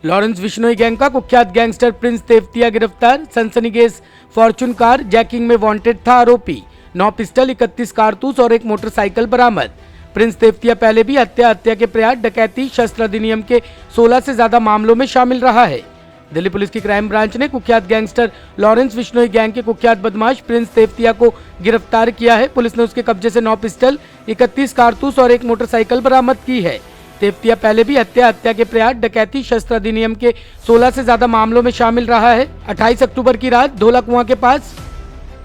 Lawrence Bishnoi gang का कुख्यात gangster Prince Tewatia गिरफ्तार। सनसनीखेज फॉर्चून कार जैकिंग में वांटेड था आरोपी। 9 पिस्टल, 31 कारतूस और एक मोटरसाइकिल बरामद। प्रिंस तेवतिया पहले भी हत्या के प्रयास, डकैती, शस्त्र अधिनियम के 16 से ज्यादा मामलों में शामिल रहा है। दिल्ली पुलिस की क्राइम ब्रांच ने कुख्यात गैंगस्टर लॉरेंस बिश्नोई गैंग के कुख्यात बदमाश प्रिंस तेवतिया को गिरफ्तार किया है। पुलिस ने उसके कब्जे से 9 पिस्टल, 31 कारतूस और एक मोटरसाइकिल बरामद की है। तेवतिया पहले भी हत्या के प्रयास, डकैती, शस्त्र अधिनियम के 16 से ज्यादा मामलों में शामिल रहा है। 28 अक्टूबर की रात धोला कुआं के पास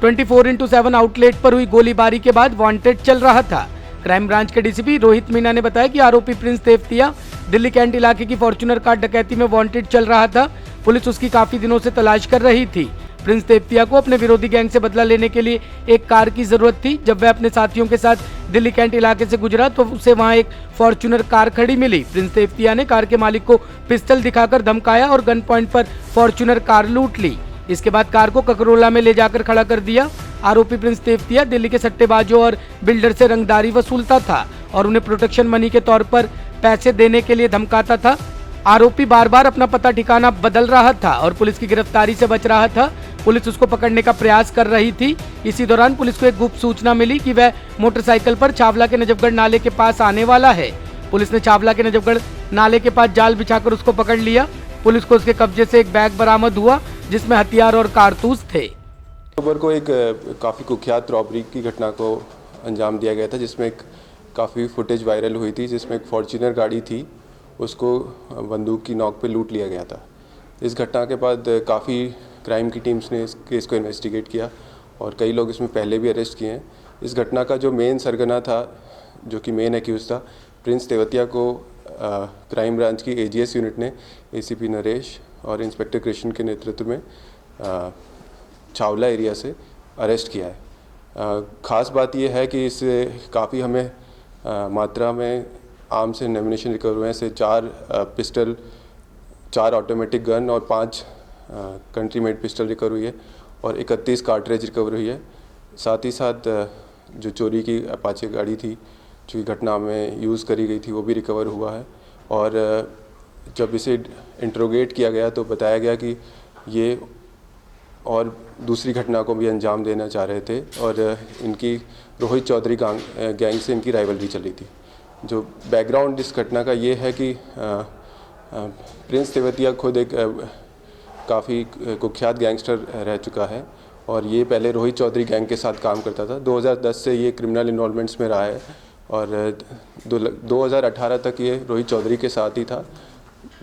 24/7 आउटलेट पर हुई गोलीबारी के बाद वांटेड चल रहा था। क्राइम ब्रांच के डीसीपी रोहित मीना ने बताया कि आरोपी प्रिंस तेवतिया दिल्ली कैंट इलाके की फॉर्च्यूनर कार डकैती में वांटेड चल रहा था। पुलिस उसकी काफी दिनों से तलाश कर रही थी। प्रिंस तेवतिया को अपने विरोधी गैंग से बदला लेने के लिए एक कार की जरूरत थी। जब वह अपने साथियों के साथ दिल्ली कैंट इलाके से गुजरा तो उसे वहां एक फॉर्च्यूनर कार खड़ी मिली। प्रिंस तेवतिया ने कार के मालिक को पिस्टल दिखाकर धमकाया और गन पॉइंट पर फॉर्च्यूनर कार लूट ली। इसके बाद कार को ककरोला में ले जाकर खड़ा कर दिया। आरोपी प्रिंस तेवतिया दिल्ली के सट्टेबाजों और बिल्डर से रंगदारी वसूलता था और उन्हें प्रोटेक्शन मनी के तौर पर पैसे देने के लिए धमकाता था। आरोपी बार बार अपना पता ठिकाना बदल रहा था और पुलिस की गिरफ्तारी से बच रहा था। पुलिस उसको पकड़ने का प्रयास कर रही थी। इसी दौरान पुलिस को एक गुप्त सूचना मिली कि वह मोटरसाइकिल पर छावला के नजफगढ़ नाले के पास आने वाला है। पुलिस ने छावला के नजफगढ़ नाले के पास जाल बिछाकर उसको पकड़ लिया। पुलिस को उसके कब्जे से एक बैग बरामद हुआ जिसमें हथियार और कारतूस थे। अक्टूबर को एक काफ़ी कुख्यात रॉबरी की घटना को अंजाम दिया गया था, जिसमें एक काफ़ी फुटेज वायरल हुई थी, जिसमें एक फॉर्च्यूनर गाड़ी थी, उसको बंदूक की नोक पे लूट लिया गया था। इस घटना के बाद काफ़ी क्राइम की टीम्स ने इस केस को इन्वेस्टिगेट किया और कई लोग इसमें पहले भी अरेस्ट किए हैं। इस घटना का जो मेन सरगना था, जो कि मेन एक्यूज था, प्रिंस तेवतिया को क्राइम ब्रांच की एजीएस यूनिट ने एसीपी नरेश और इंस्पेक्टर कृष्ण के नेतृत्व में छावला एरिया से अरेस्ट किया है। ख़ास बात यह है कि इससे काफ़ी हमें मात्रा में आर्म्स एंड एम्यूनिशन रिकवर हुए हैं। से 4 पिस्टल, 4 ऑटोमेटिक गन और 5 कंट्री मेड पिस्टल रिकवर हुई है और 31 कार्ट्रिज रिकवर हुई है। साथ ही साथ जो चोरी की अपाचे गाड़ी थी, जो घटना में यूज़ करी गई थी, वो भी रिकवर हुआ है। और जब इसे इंट्रोगेट किया गया तो बताया गया कि ये और दूसरी घटना को भी अंजाम देना चाह रहे थे और इनकी रोहित चौधरी गैंग से इनकी राइवलरी चली थी। जो बैकग्राउंड इस घटना का ये है कि प्रिंस तेवतिया खुद एक काफ़ी कुख्यात गैंगस्टर रह चुका है और ये पहले रोहित चौधरी गैंग के साथ काम करता था। 2010 से ये क्रिमिनल इन्वॉल्वमेंट्स में रहा है और 2018 तक ये रोहित चौधरी के साथ ही था।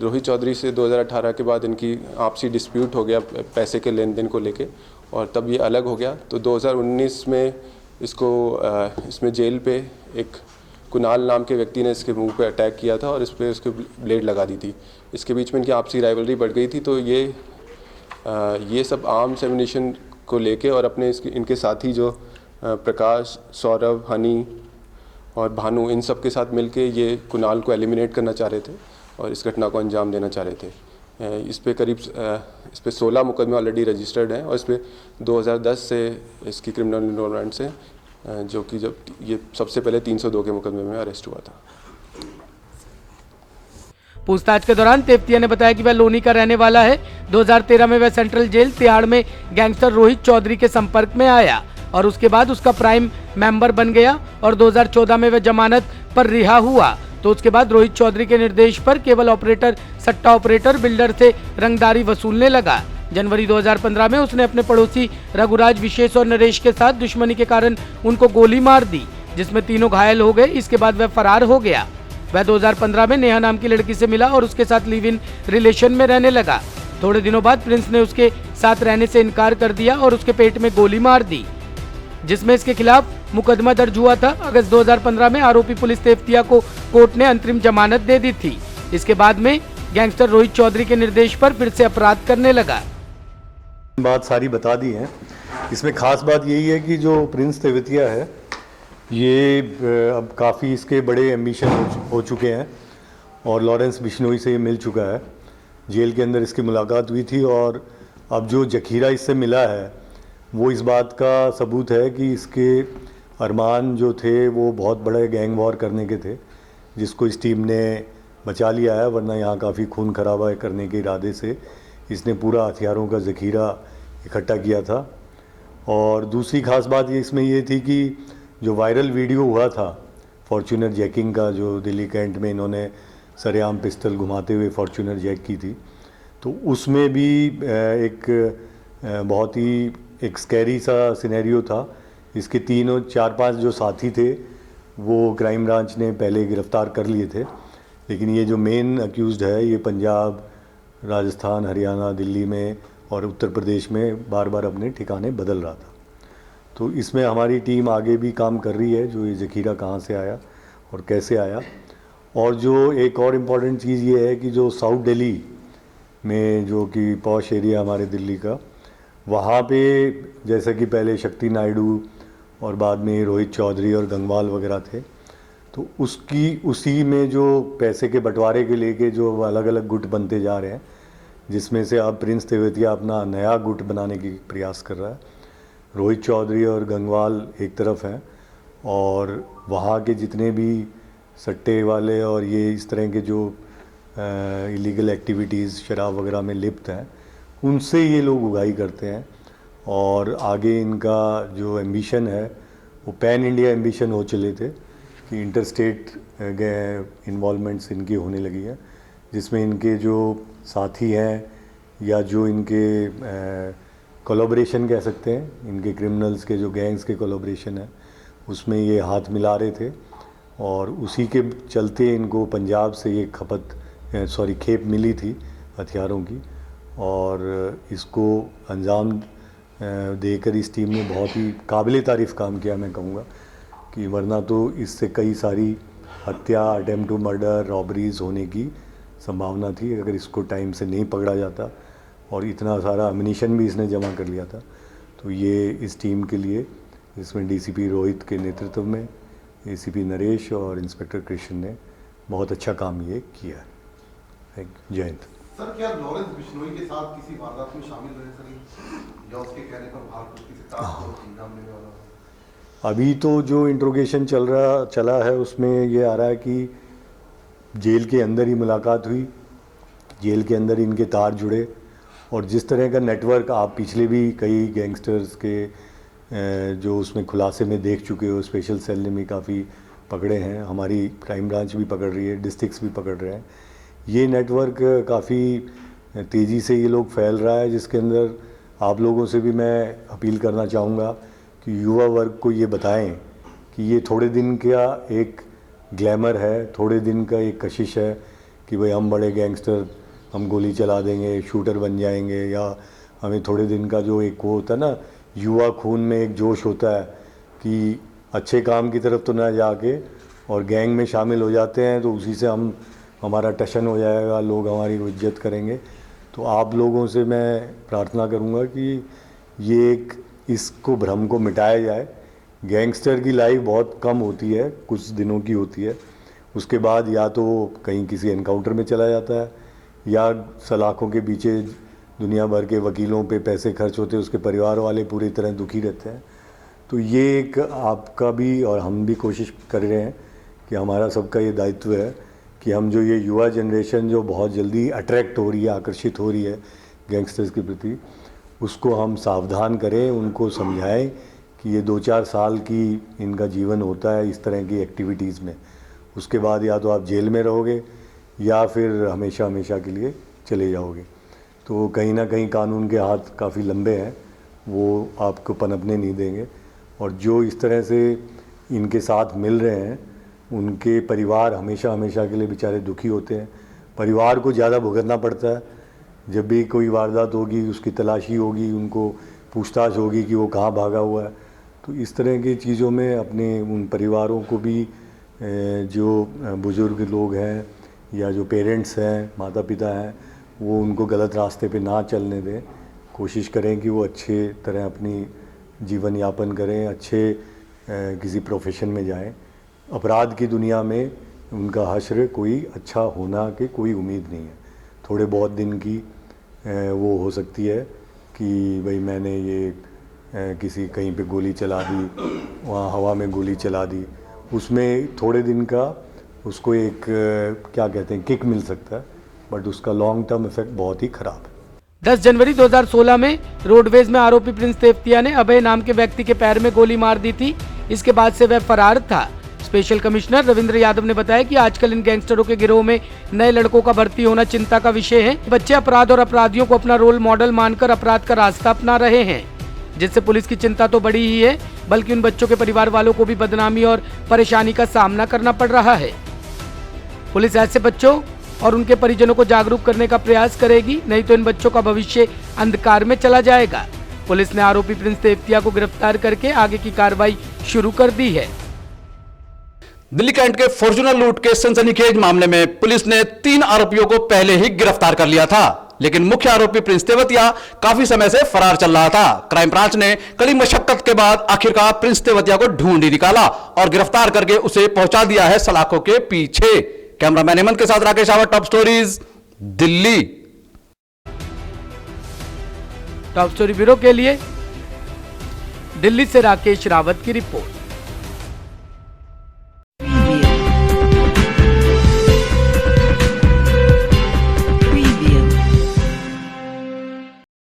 रोहित चौधरी से 2018 के बाद इनकी आपसी डिस्प्यूट हो गया पैसे के लेन देन को लेके और तब ये अलग हो गया। तो 2019 में इसमें जेल पे एक कुणाल नाम के व्यक्ति ने इसके मुंह पे अटैक किया था और इस पर उसके ब्लेड लगा दी थी। इसके बीच में इनकी आपसी राइवलरी बढ़ गई थी। तो ये सब आर्म्स एम्यूनिशन को लेके और अपने इनके साथी जो प्रकाश, सौरभ, हनी और भानु, इन सब के साथ मिलके ये कुणाल को एलिमिनेट करना चाह रहे थे और इस घटना को अंजाम देना चाह रहे थे। इस पे 16 मुकदमे ऑलरेडी रजिस्टर्ड हैं और इस पे 2010 से इसकी क्रिमिनल इन्वॉल्वमेंट से जो कि जब ये सबसे पहले 302 के मुकदमे में अरेस्ट हुआ था। पूछताछ के दौरान तेवतिया ने बताया कि वह लोनी का रहने वाला है। 2013 में वह सेंट्रल जेल तिहाड़ में गैंगस्टर रोहित चौधरी के संपर्क में आया और उसके बाद उसका प्राइम मेंबर बन गया और 2014 में वह जमानत पर रिहा हुआ। तो उसके बाद रोहित चौधरी के निर्देश पर केवल ऑपरेटर, सट्टा ऑपरेटर, बिल्डर से रंगदारी वसूलने लगा। जनवरी 2015 में उसने अपने पड़ोसी रघुराज, विशेष और नरेश के साथ दुश्मनी के कारण उनको गोली मार दी, जिसमें तीनों घायल हो गए। इसके बाद वह फरार हो गया। वह 2015 में नेहा नाम की लड़की से मिला और उसके साथ लिव इन रिलेशन में रहने लगा। थोड़े दिनों बाद प्रिंस ने उसके साथ रहने से इनकार कर दिया और उसके पेट में गोली मार दी, जिसमें इसके खिलाफ मुकदमा दर्ज हुआ था। अगस्त 2015 में आरोपी पुलिस तेवतिया को कोर्ट ने अंतरिम जमानत दे दी थी। इसके बाद में गैंगस्टर रोहित चौधरी के निर्देश पर फिर से अपराध करने लगा। बात सारी बता दी है। इसमें खास बात यही है कि जो प्रिंस तेवतिया है, ये अब काफ़ी इसके बड़े एम्बिशन हो चुके हैं और लॉरेंस बिश्नोई से ये मिल चुका है। जेल के अंदर इसकी मुलाकात हुई थी और अब जो जखीरा इससे मिला है वो इस बात का सबूत है कि इसके अरमान जो थे वो बहुत बड़े गैंग वॉर करने के थे, जिसको इस टीम ने बचा लिया है, वरना यहाँ काफ़ी खून खराबा करने के इरादे से इसने पूरा हथियारों का ज़ख़ीरा इकट्ठा किया था। और दूसरी ख़ास बात ये इसमें ये थी कि जो वायरल वीडियो हुआ था फॉर्च्यूनर जैकिंग का, जो दिल्ली कैंट में इन्होंने सरेआम पिस्टल घुमाते हुए फॉर्च्यूनर जैक की थी, तो उसमें भी एक बहुत ही एक स्कैरी सा सिनेरियो था। इसके 3 और 4-5 जो साथी थे वो क्राइम ब्रांच ने पहले गिरफ़्तार कर लिए थे, लेकिन ये जो मेन अक्यूज़ड है ये पंजाब, राजस्थान, हरियाणा, दिल्ली में और उत्तर प्रदेश में बार बार अपने ठिकाने बदल रहा था। तो इसमें हमारी टीम आगे भी काम कर रही है, जो ये ज़ख़ीरा कहाँ से आया और कैसे आया। और जो एक और इम्पॉर्टेंट चीज़ ये है कि जो साउथ दिल्ली में, जो कि पॉश एरिया हमारे दिल्ली का, वहाँ पे जैसा कि पहले शक्ति नायडू और बाद में रोहित चौधरी और गंगवाल वगैरह थे, तो उसी में जो पैसे के बंटवारे के लेके जो अलग अलग गुट बनते जा रहे हैं, जिसमें से अब प्रिंस तेवतिया अपना नया गुट बनाने की प्रयास कर रहा है। रोहित चौधरी और गंगवाल एक तरफ हैं और वहाँ के जितने भी सट्टे वाले और ये इस तरह के जो इलीगल एक्टिविटीज़ शराब वगैरह में लिप्त हैं, उनसे ये लोग उगाही करते हैं। और आगे इनका जो एम्बिशन है वो पैन इंडिया एम्बिशन हो चले थे कि इंटरस्टेट इन्वॉल्वमेंट्स इनकी होने लगी है, जिसमें इनके जो साथी हैं या जो इनके कोलैबोरेशन कह सकते हैं, इनके क्रिमिनल्स के जो गैंग्स के कोलैबोरेशन है, उसमें ये हाथ मिला रहे थे। और उसी के चलते इनको पंजाब से ये खेप मिली थी हथियारों की, और इसको अंजाम देकर इस टीम ने बहुत ही काबिल तारीफ़ काम किया, मैं कहूँगा कि वरना तो इससे कई सारी हत्या, अटेम्प्ट टू मर्डर, रॉबरीज़ होने की संभावना थी अगर इसको टाइम से नहीं पकड़ा जाता। और इतना सारा अम्यूनिशन भी इसने जमा कर लिया था। तो ये इस टीम के लिए, इसमें डीसीपी रोहित के नेतृत्व में एसीपी नरेश और इंस्पेक्टर कृष्ण ने बहुत अच्छा काम ये किया है। जय हिंद। सर, क्या लॉरेंस बिश्नोई के साथ किसी वारदात में शामिल रहे सर, या उसके कहने पर बाहर कुछ किसी टास्क फोर्स इंजाम लेने वाला? अभी तो जो इंट्रोगेशन चला है उसमें ये आ रहा है कि जेल के अंदर ही मुलाकात हुई, जेल के अंदर इनके तार जुड़े, और जिस तरह का नेटवर्क आप पिछले भी कई गैंगस्टर्स के जो उसमें खुलासे में देख चुके हो, स्पेशल सेल ने भी काफ़ी पकड़े हैं, हमारी क्राइम ब्रांच भी पकड़ रही है, डिस्ट्रिक्ट्स भी पकड़ रहे हैं। ये नेटवर्क काफ़ी तेज़ी से ये लोग फैल रहा है, जिसके अंदर आप लोगों से भी मैं अपील करना चाहूँगा कि युवा वर्ग को ये बताएं कि ये थोड़े दिन का एक ग्लैमर है, थोड़े दिन का एक कशिश है कि भाई हम बड़े गैंगस्टर, हम गोली चला देंगे, शूटर बन जाएंगे, या हमें थोड़े दिन का जो एक वो होता है ना, युवा खून में एक जोश होता है कि अच्छे काम की तरफ तो ना जाके और गैंग में शामिल हो जाते हैं, तो उसी से हमारा टशन हो जाएगा, लोग हमारी इज्जत करेंगे। तो आप लोगों से मैं प्रार्थना करूंगा कि ये इसको भ्रम को मिटाया जाए। गैंगस्टर की लाइफ बहुत कम होती है, कुछ दिनों की होती है, उसके बाद या तो कहीं किसी एनकाउंटर में चला जाता है, या सलाखों के पीछे दुनिया भर के वकीलों पे पैसे खर्च होते हैं, उसके परिवार वाले पूरी तरह दुखी रहते हैं। तो ये एक आपका भी और हम भी कोशिश कर रहे हैं कि हमारा सबका ये दायित्व है कि हम जो ये युवा जनरेशन जो बहुत जल्दी अट्रैक्ट हो रही है, आकर्षित हो रही है गैंगस्टर्स के प्रति, उसको हम सावधान करें, उनको समझाएं कि ये 2-4 साल की इनका जीवन होता है इस तरह की एक्टिविटीज़ में। उसके बाद या तो आप जेल में रहोगे या फिर हमेशा हमेशा के लिए चले जाओगे। तो कहीं ना कहीं कानून के हाथ काफ़ी लंबे हैं, वो आपको पनपने नहीं देंगे। और जो इस तरह से इनके साथ मिल रहे हैं, उनके परिवार हमेशा हमेशा के लिए बेचारे दुखी होते हैं। परिवार को ज़्यादा भुगतना पड़ता है। जब भी कोई वारदात होगी, उसकी तलाशी होगी, उनको पूछताछ होगी कि वो कहाँ भागा हुआ है। तो इस तरह की चीज़ों में अपने उन परिवारों को भी, जो बुज़ुर्ग लोग हैं या जो पेरेंट्स हैं, माता पिता हैं, वो उनको गलत रास्ते पे ना चलने दें। कोशिश करें कि वो अच्छे तरह अपनी जीवन यापन करें, अच्छे किसी प्रोफेशन में जाएं। अपराध की दुनिया में उनका हश्र कोई अच्छा होना की कोई उम्मीद नहीं है। थोड़े बहुत दिन की वो हो सकती है कि भाई मैंने ये किसी कहीं पे गोली चला दी, वहाँ हवा में गोली चला दी, उसमें थोड़े दिन का उसको एक क्या कहते हैं किक मिल सकता है, बट उसका लॉन्ग टर्म इफेक्ट बहुत ही खराब है। 10 जनवरी 2016 में रोडवेज में आरोपी प्रिंस तेवतिया ने अभय नाम के व्यक्ति के पैर में गोली मार दी थी। इसके बाद से वह फरार था। स्पेशल कमिश्नर रविंद्र यादव ने बताया कि आजकल इन गैंगस्टरों के गिरोह में नए लड़कों का भर्ती होना चिंता का विषय है। बच्चे अपराध और अपराधियों को अपना रोल मॉडल मानकर अपराध का रास्ता अपना रहे हैं, जिससे पुलिस की चिंता तो बड़ी ही है, बल्कि उन बच्चों के परिवार वालों को भी बदनामी और परेशानी का सामना करना पड़ रहा है। पुलिस ऐसे बच्चों और उनके परिजनों को जागरूक करने का प्रयास करेगी, नहीं तो इन बच्चों का भविष्य अंधकार में चला जाएगा। पुलिस ने आरोपी प्रिंस तेवतिया को गिरफ्तार करके आगे की कार्रवाई शुरू कर दी है। दिल्ली कैंट के फॉर्च्यूनर लूट के सनसनीखेज मामले में पुलिस ने 3 आरोपियों को पहले ही गिरफ्तार कर लिया था, लेकिन मुख्य आरोपी प्रिंस तेवतिया काफी समय से फरार चल रहा था। क्राइम ब्रांच ने कड़ी मशक्कत के बाद आखिरकार प्रिंस तेवतिया को ढूंढ ही निकाला और गिरफ्तार करके उसे पहुंचा दिया है सलाखों के पीछे। कैमरामैन हेमंत के साथ Rakesh Rawat, top stories, Delhi. Top story bureau के लिए दिल्ली से राकेश रावत की रिपोर्ट।